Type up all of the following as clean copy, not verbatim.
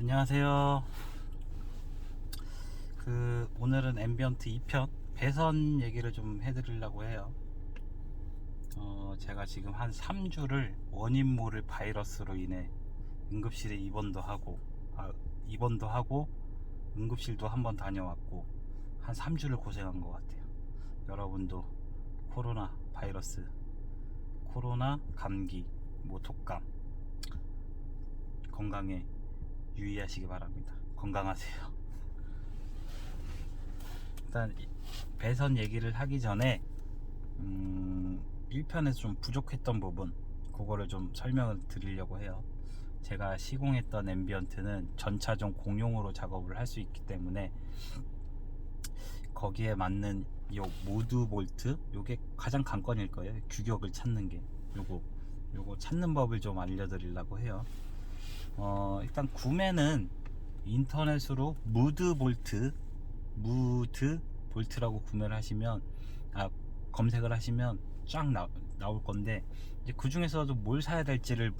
안녕하세요. 오늘은 앰비언트 2편 배선 얘기를 좀 해드리려고 해요. 제가 지금 한 3주를 원인 모를 바이러스로 인해 응급실에 입원도 하고 응급실도 한번 다녀왔고 한 3주를 고생한 것 같아요. 여러분도 코로나 바이러스, 코로나, 감기, 독감 건강에 유의하시기 바랍니다. 건강하세요. 일단 배선 얘기를 하기 전에 1편에서 좀 부족했던 부분 그거를 좀 설명을 드리려고 해요. 제가 시공했던 앰비언트는 전차종 공용으로 작업을 할 수 있기 때문에 거기에 맞는 요 모드 볼트, 요게 가장 관건일 거예요. 규격을 찾는 게 요거 찾는 법을 좀 알려드리려고 해요. 일단 구매는 인터넷으로 무드 볼트라고 구매를 하시면 검색을 하시면 쫙 나올 건데, 이제 그 중에서도 뭘 사야 될지를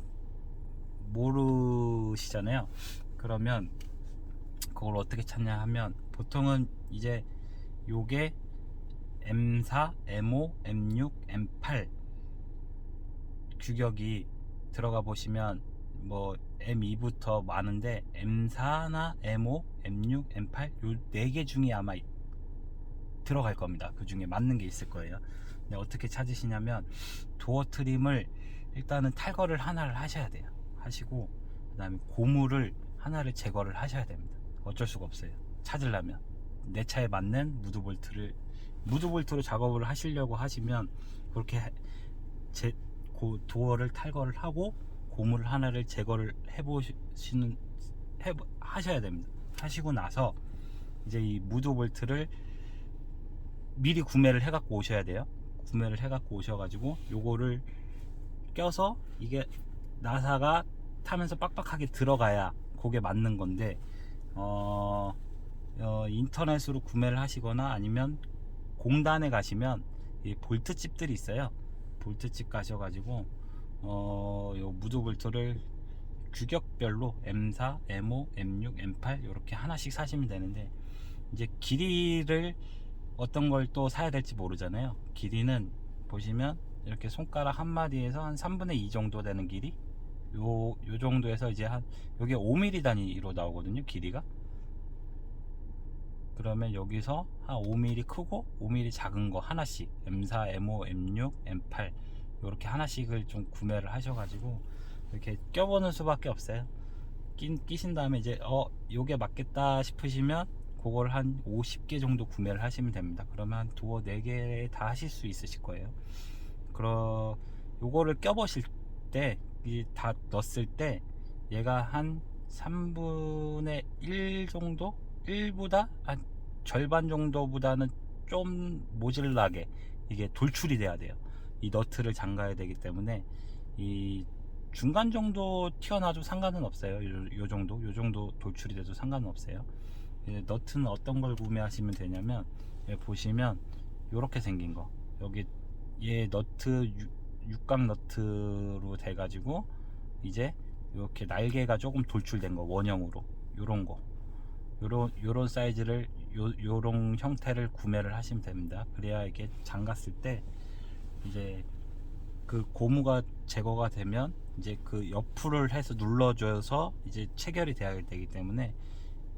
모르시잖아요. 그러면 그걸 어떻게 찾냐 하면, 보통은 이제 요게 M4, M5, M6, M8 규격이 들어가 보시면 M2부터 많은데, M4나 M5, M6, M8 요 4개 중에 아마 들어갈 겁니다. 그 중에 맞는 게 있을 거예요. 근데 어떻게 찾으시냐면, 도어 트림을 일단은 탈거를 하나를 하셔야 돼요. 하시고 그 다음에 고무를 하나를 제거를 하셔야 됩니다. 어쩔 수가 없어요. 찾으려면 내 차에 맞는 무드볼트로 작업을 하시려고 하시면 그렇게 도어를 탈거를 하고 고무를 하나를 제거를 하셔야 됩니다. 하시고 나서 이제 이 무드볼트를 미리 구매를 해갖고 오셔야 돼요. 구매를 해갖고 오셔가지고 요거를 껴서, 이게 나사가 타면서 빡빡하게 들어가야 그게 맞는 건데, 인터넷으로 구매를 하시거나 아니면 공단에 가시면 이 볼트집들이 있어요. 볼트집 가셔가지고 요 무드볼트를 규격별로 M4, M5, M6, M8 이렇게 하나씩 사시면 되는데, 이제 길이를 어떤 걸 또 사야 될지 모르잖아요. 길이는 보시면 이렇게 손가락 한 마디에서 한 3분의 2 정도 되는 길이, 요 정도에서 이제 요게 5mm 단위로 나오거든요, 길이가. 그러면 여기서 한 5mm 크고 5mm 작은 거 하나씩, M4, M5, M6, M8 이렇게 하나씩을 좀 구매를 하셔가지고 이렇게 껴보는 수밖에 없어요. 끼신 다음에 이제 요게 맞겠다 싶으시면 그걸 한 50개 정도 구매를 하시면 됩니다. 그러면 도어 4개 다 하실 수 있으실 거예요. 요거를 껴보실 때, 다 넣었을 때 얘가 한 3분의 1 정도? 1보다 한 절반 정도보다는 좀 모질라게 이게 돌출이 돼야 돼요. 이 너트를 잠가야 되기 때문에 이 중간 정도 튀어나와도 상관은 없어요. 요 정도 돌출이 돼도 상관은 없어요. 너트는 어떤 걸 구매하시면 되냐면, 보시면 요렇게 생긴 거, 여기 얘 너트 육각 너트로 돼 가지고 이제 이렇게 날개가 조금 돌출된 거, 원형으로 요런 거, 요런 사이즈를 요런 형태를 구매를 하시면 됩니다. 그래야 이게 잠갔을 때 이제 그 고무가 제거가 되면 이제 그 옆을 해서 눌러줘서 이제 체결이 돼야 되기 때문에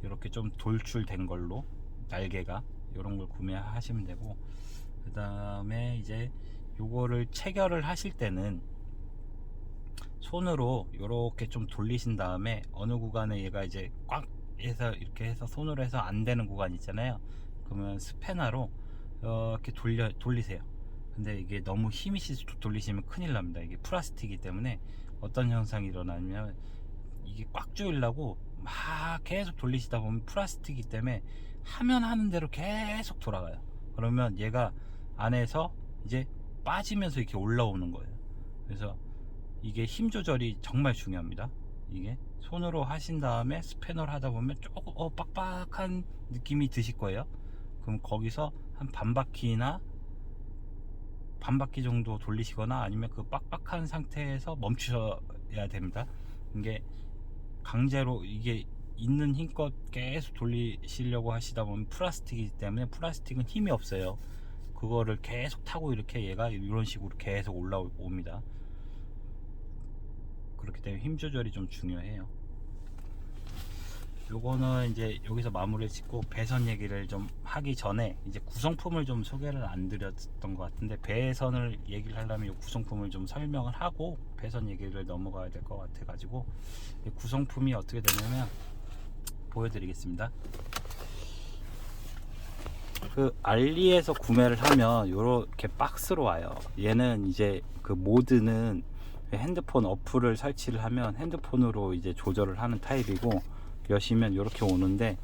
이렇게 좀 돌출된 걸로, 날개가 이런 걸 구매하시면 되고, 그 다음에 이제 요거를 체결을 하실 때는 손으로 이렇게 좀 돌리신 다음에, 어느 구간에 얘가 이제 꽉 해서 이렇게 해서 손으로 해서 안 되는 구간 있잖아요. 그러면 스패너로 이렇게 돌리세요. 근데 이게 너무 힘이 실어 돌리시면 큰일 납니다. 이게 플라스틱이기 때문에 어떤 현상이 일어나냐면, 이게 꽉 조이려고 막 계속 돌리시다 보면 플라스틱이기 때문에 하면 하는 대로 계속 돌아가요. 그러면 얘가 안에서 이제 빠지면서 이렇게 올라오는 거예요. 그래서 이게 힘 조절이 정말 중요합니다. 이게 손으로 하신 다음에 스패너를 하다 보면 조금 빡빡한 느낌이 드실 거예요. 그럼 거기서 한 반바퀴 정도 돌리시거나, 아니면 그 빡빡한 상태에서 멈추셔야 됩니다. 이게 강제로 이게 있는 힘껏 계속 돌리시려고 하시다 보면 플라스틱이기 때문에 플라스틱은 힘이 없어요. 그거를 계속 타고 이렇게 얘가 이런 식으로 계속 올라옵니다. 그렇기 때문에 힘 조절이 좀 중요해요. 요거는 이제 여기서 마무리를 짓고 배선 얘기를 좀 하기 전에 이제 구성품을 좀 소개를 안 드렸던 것 같은데, 배선을 얘기를 하려면 이 구성품을 좀 설명을 하고 배선 얘기를 넘어가야 될 것 같아 가지고, 구성품이 어떻게 되냐면 보여드리겠습니다. 그 알리에서 구매를 하면 요렇게 박스로 와요. 얘는 이제 그 모드는 핸드폰 어플을 설치를 하면 핸드폰으로 이제 조절을 하는 타입이고, 여시면 이렇게 오는데,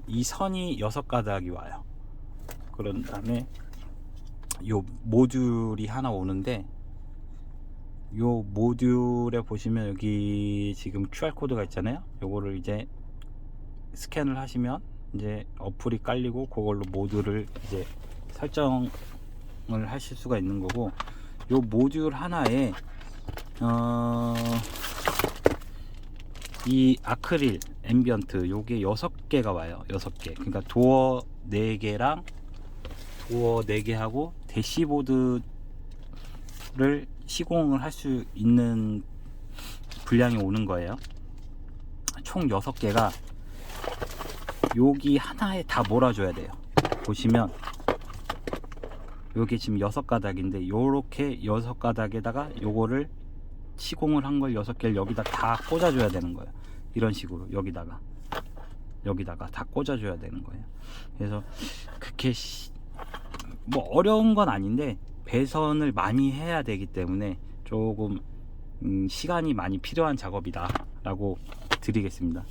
이 선이 6가닥이 와요. 그런 다음에 요 모듈이 하나 오는데, 요 모듈에 보시면 여기 지금 QR코드가 있잖아요. 요거를 이제 스캔을 하시면 이제 어플이 깔리고 그걸로 모듈을 이제 설정을 하실 수가 있는 거고, 요 모듈 하나에 이 아크릴 앰비언트 요게 6개가 와요. 6개. 그러니까 도어 4개랑 도어 4개 하고 대시보드를 시공을 할 수 있는 분량이 오는 거예요. 총 6개가 여기 하나에 다 몰아줘야 돼요. 보시면 여기 지금 6가닥인데 요렇게 6가닥에다가 요거를 시공을 한 걸 6개를 여기다 다 꽂아줘야 되는 거예요. 이런 식으로 여기다가 다 꽂아줘야 되는 거예요. 그래서 그렇게 뭐 어려운 건 아닌데 배선을 많이 해야 되기 때문에 조금 시간이 많이 필요한 작업이다 라고 드리겠습니다.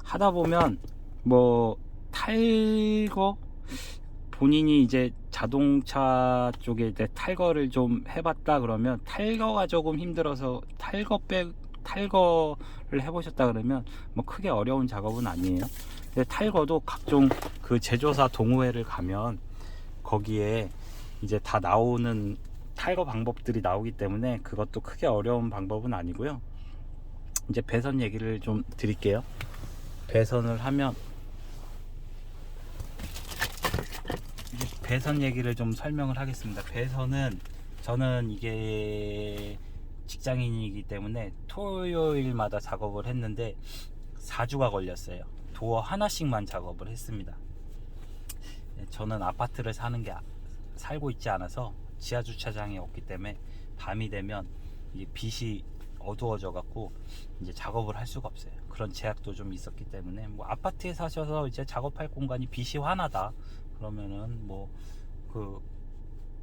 하다 보면 뭐 탈거, 본인이 이제 자동차 쪽에 이제 탈거를 좀 해봤다 그러면, 탈거가 조금 힘들어서 탈거를 해보셨다 그러면 뭐 크게 어려운 작업은 아니에요. 근데 탈거도 각종 그 제조사 동호회를 가면 거기에 이제 다 나오는 탈거 방법들이 나오기 때문에 그것도 크게 어려운 방법은 아니고요. 이제 배선 얘기를 좀 드릴게요. 배선을 하면 배선 얘기를 좀 설명을 하겠습니다. 배선은 저는 이게 직장인이기 때문에 토요일마다 작업을 했는데 4주가 걸렸어요. 도어 하나씩만 작업을 했습니다. 저는 아파트를 살고 있지 않아서 지하 주차장이 없기 때문에 밤이 되면 이제 빛이 어두워져 갖고 이제 작업을 할 수가 없어요. 그런 제약도 좀 있었기 때문에, 뭐 아파트에 사셔서 이제 작업할 공간이 빛이 환하다 그러면은 뭐 그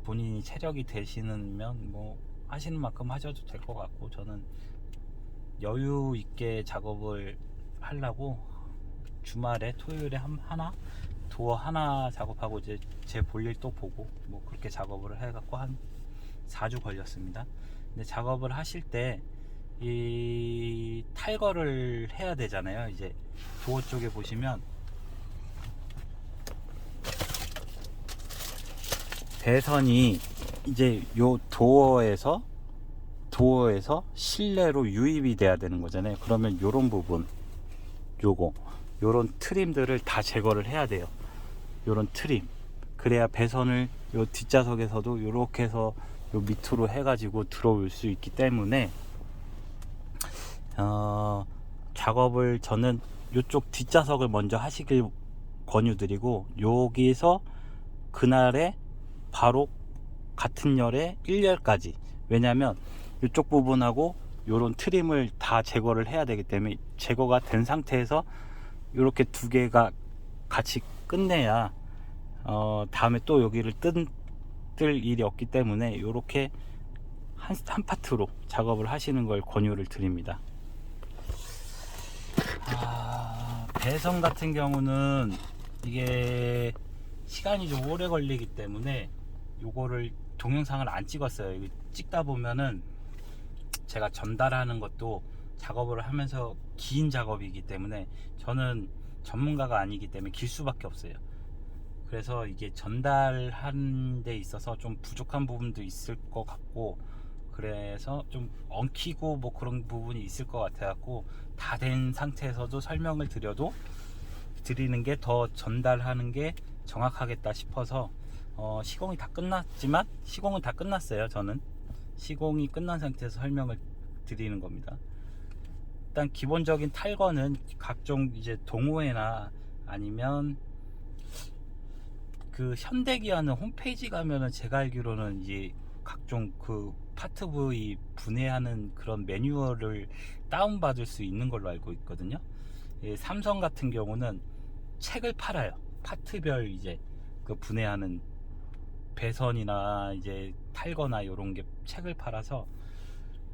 본인이 체력이 되시면 뭐 하시는 만큼 하셔도 될 것 같고, 저는 여유 있게 작업을 하려고 주말에 토요일에 하나 도어 하나 작업하고 이제 제 볼일 또 보고 뭐 그렇게 작업을 해갖고 한 4주 걸렸습니다. 근데 작업을 하실 때 이 탈거를 해야 되잖아요. 이제 도어 쪽에 보시면 배선이 이제 요 도어에서 실내로 유입이 돼야 되는 거잖아요. 그러면 요런 부분, 요런 트림들을 다 제거를 해야 돼요. 요런 트림, 그래야 배선을 요 뒷좌석에서도 요렇게 해서 요 밑으로 해가지고 들어올 수 있기 때문에 작업을 저는 요쪽 뒷좌석을 먼저 하시길 권유드리고, 여기서 그날에 바로 같은 열에 1열까지, 왜냐면 이쪽 부분하고 요런 트림을 다 제거를 해야 되기 때문에, 제거가 된 상태에서 이렇게 두 개가 같이 끝내야 다음에 또 여기를 뜰 일이 없기 때문에 이렇게 한 파트로 작업을 하시는 걸 권유를 드립니다. 배선 같은 경우는 이게 시간이 좀 오래 걸리기 때문에 요거를 동영상을 안 찍었어요. 찍다 보면은 제가 전달하는 것도 작업을 하면서 긴 작업이기 때문에, 저는 전문가가 아니기 때문에 길 수밖에 없어요. 그래서 이게 전달하는 데 있어서 좀 부족한 부분도 있을 것 같고, 그래서 좀 엉키고 뭐 그런 부분이 있을 것 같아 갖고 다 된 상태에서도 설명을 드리는 게 더 전달하는 게 정확하겠다 싶어서 시공이 다 끝났지만, 시공은 다 끝났어요. 저는 시공이 끝난 상태에서 설명을 드리는 겁니다. 일단 기본적인 탈거는 각종 이제 동호회나 아니면 그 현대기아는 홈페이지 가면은 제가 알기로는 이제 각종 그 파트 부위 분해하는 그런 매뉴얼을 다운받을 수 있는 걸로 알고 있거든요. 삼성 같은 경우는 책을 팔아요. 파트별 이제 그 분해하는 배선이나 이제 탈거나 이런 게 책을 팔아서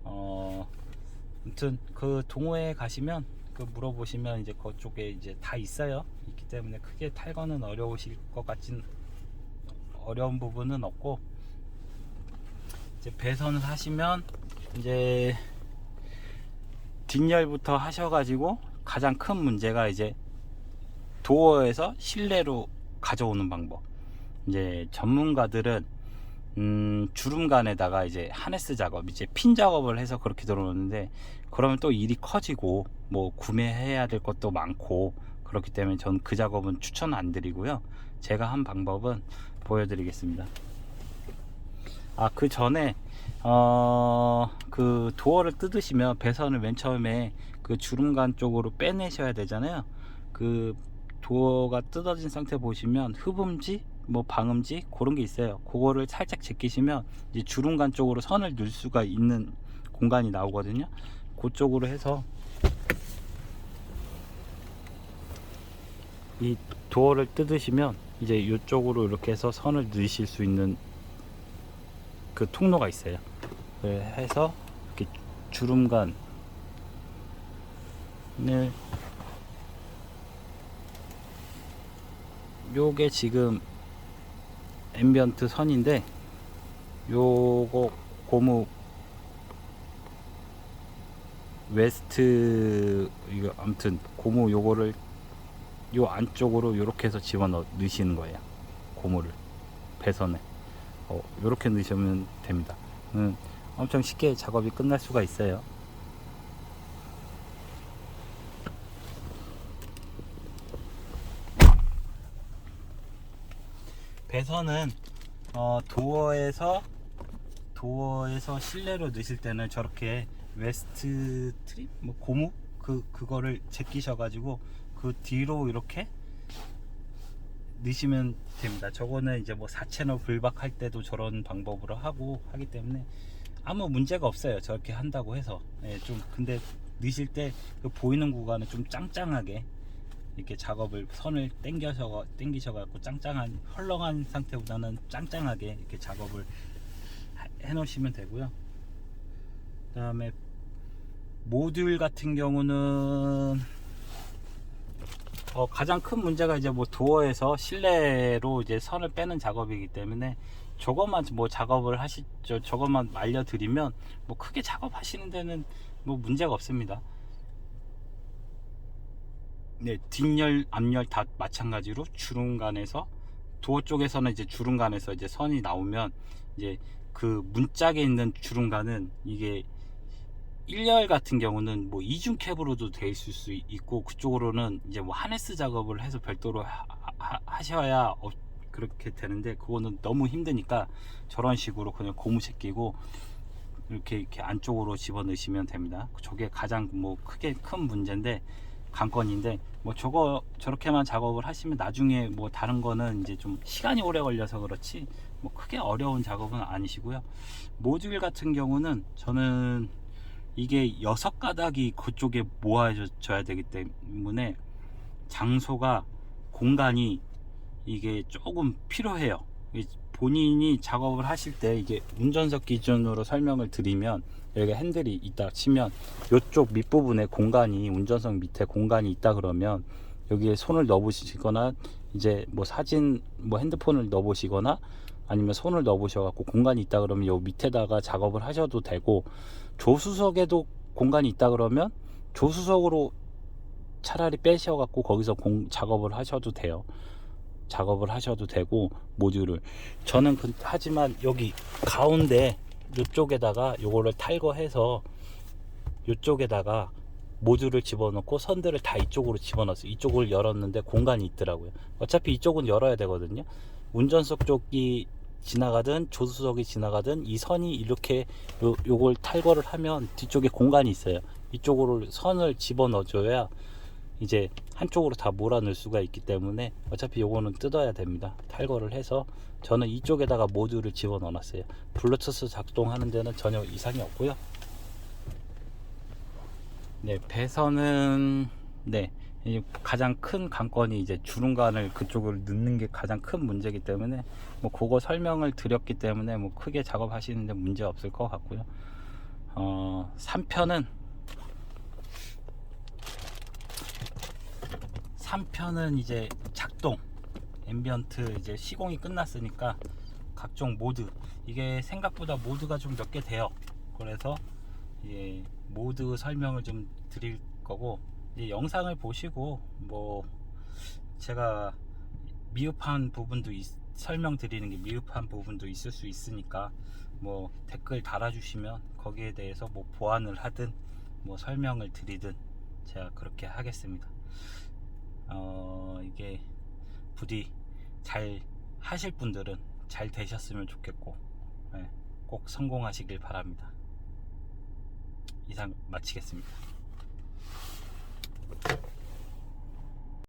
아무튼 그 동호회에 가시면 그 물어보시면 이제 그쪽에 이제 다 있어요. 있기 때문에 크게 탈거는 어려우실 것 같진, 어려운 부분은 없고, 이제 배선을 하시면 이제 뒷열부터 하셔가지고 가장 큰 문제가 이제 도어에서 실내로 가져오는 방법. 이제 전문가들은 주름간에다가 이제 하네스 작업, 이제 핀 작업을 해서 그렇게 들어오는데, 그러면 또 일이 커지고 뭐 구매해야 될 것도 많고 그렇기 때문에 전 그 작업은 추천 안 드리고요. 제가 한 방법은 보여드리겠습니다. 그 전에 그 도어를 뜯으시면 배선을 맨 처음에 그 주름간 쪽으로 빼내셔야 되잖아요. 그 도어가 뜯어진 상태 보시면 흡음지, 뭐 방음지 그런 게 있어요. 그거를 살짝 제끼시면 이제 주름간 쪽으로 선을 넣을 수가 있는 공간이 나오거든요. 그쪽으로 해서 이 도어를 뜯으시면 이제 이쪽으로 이렇게 해서 선을 넣으실 수 있는 그 통로가 있어요. 해서 이렇게 주름간을, 요게 지금 앰비언트 선인데, 요거 고무 웨스트, 이거 아무튼 고무 요거를 요 안쪽으로 요렇게 해서 넣으시는 거예요. 고무를 배선에 요렇게 넣으시면 됩니다. 엄청 쉽게 작업이 끝날 수가 있어요. 배선은 도어에서 실내로 넣으실 때는 저렇게 웨스트 트림, 뭐 고무 그거를 제끼셔 가지고 그 뒤로 이렇게 넣으시면 됩니다. 저거는 이제 뭐 4채널 불박할 때도 저런 방법으로 하기 때문에 아무 문제가 없어요. 저렇게 한다고 해서. 좀 근데 넣으실 때 그 보이는 구간은 좀 짱짱하게 이렇게 작업을, 선을 당기셔 갖고 짱짱한, 헐렁한 상태보다는 짱짱하게 이렇게 작업을 해 놓으시면 되고요. 그 다음에 모듈 같은 경우는 가장 큰 문제가 이제 뭐 도어에서 실내로 이제 선을 빼는 작업이기 때문에 저것만 뭐 작업을 하시죠. 저것만 알려드리면 뭐 크게 작업하시는 데는 뭐 문제가 없습니다. 네, 뒷열, 앞열 다 마찬가지로 주름간에서, 도어 쪽에서는 이제 주름간에서 이제 선이 나오면 이제 그 문짝에 있는 주름간은 이게 1열 같은 경우는 뭐 이중 캡으로도 돼 있을 수 있고, 그쪽으로는 이제 뭐 하네스 작업을 해서 별도로 하셔야 그렇게 되는데, 그거는 너무 힘드니까 저런 식으로 그냥 고무 제끼고 이렇게 안쪽으로 집어넣으시면 됩니다. 저게 가장 뭐 크게 큰 문제인데, 관건인데, 뭐 저렇게만 작업을 하시면 나중에 뭐 다른 거는 이제 좀 시간이 오래 걸려서 그렇지 뭐 크게 어려운 작업은 아니시고요. 모듈 같은 경우는 저는 이게 6가닥이 그쪽에 모아져야 되기 때문에 장소가, 공간이 이게 조금 필요해요. 본인이 작업을 하실 때 이게 운전석 기준으로 설명을 드리면, 여기가 핸들이 있다 치면 이쪽 밑부분에 공간이, 운전석 밑에 공간이 있다 그러면 여기에 손을 넣어 보시거나 이제 뭐 사진, 뭐 핸드폰을 넣어 보시거나 아니면 손을 넣어 보셔 갖고 공간이 있다 그러면 요 밑에다가 작업을 하셔도 되고, 조수석에도 공간이 있다 그러면 조수석으로 차라리 빼셔 갖고 거기서 작업을 하셔도 돼요. 작업을 하셔도 되고, 모듈을 저는 하지만 여기 가운데 요쪽에다가 요거를 탈거해서 요쪽에다가 모듈을 집어넣고 선들을 다 이쪽으로 집어넣었어요. 이쪽을 열었는데 공간이 있더라고요. 어차피 이쪽은 열어야 되거든요. 운전석 쪽이 지나가든 조수석이 지나가든 이 선이 이렇게 요걸 탈거를 하면 뒤쪽에 공간이 있어요. 이쪽으로 선을 집어넣어줘야 이제 한쪽으로 다 몰아넣을 수가 있기 때문에 어차피 요거는 뜯어야 됩니다. 탈거를 해서 저는 이쪽에다가 모듈을 집어넣어 놨어요. 블루투스 작동하는 데는 전혀 이상이 없고요. 네, 배선은 네, 이 가장 큰 관건이 이제 주름관을 그쪽으로 넣는 게 가장 큰 문제이기 때문에 뭐 그거 설명을 드렸기 때문에 뭐 크게 작업하시는데 문제 없을 것 같고요. 3편은 이제 작동 앰비언트 이제 시공이 끝났으니까 각종 모드, 이게 생각보다 모드가 좀 몇 개 돼요. 그래서 예, 모드 설명을 좀 드릴 거고, 이 영상을 보시고 뭐 제가 미흡한 부분도 설명드리는 게 미흡한 부분도 있을 수 있으니까 뭐 댓글 달아주시면 거기에 대해서 뭐 보완을 하든 뭐 설명을 드리든 제가 그렇게 하겠습니다. 이게 부디 잘 하실 분들은 잘 되셨으면 좋겠고, 예, 꼭 성공하시길 바랍니다. 이상 마치겠습니다.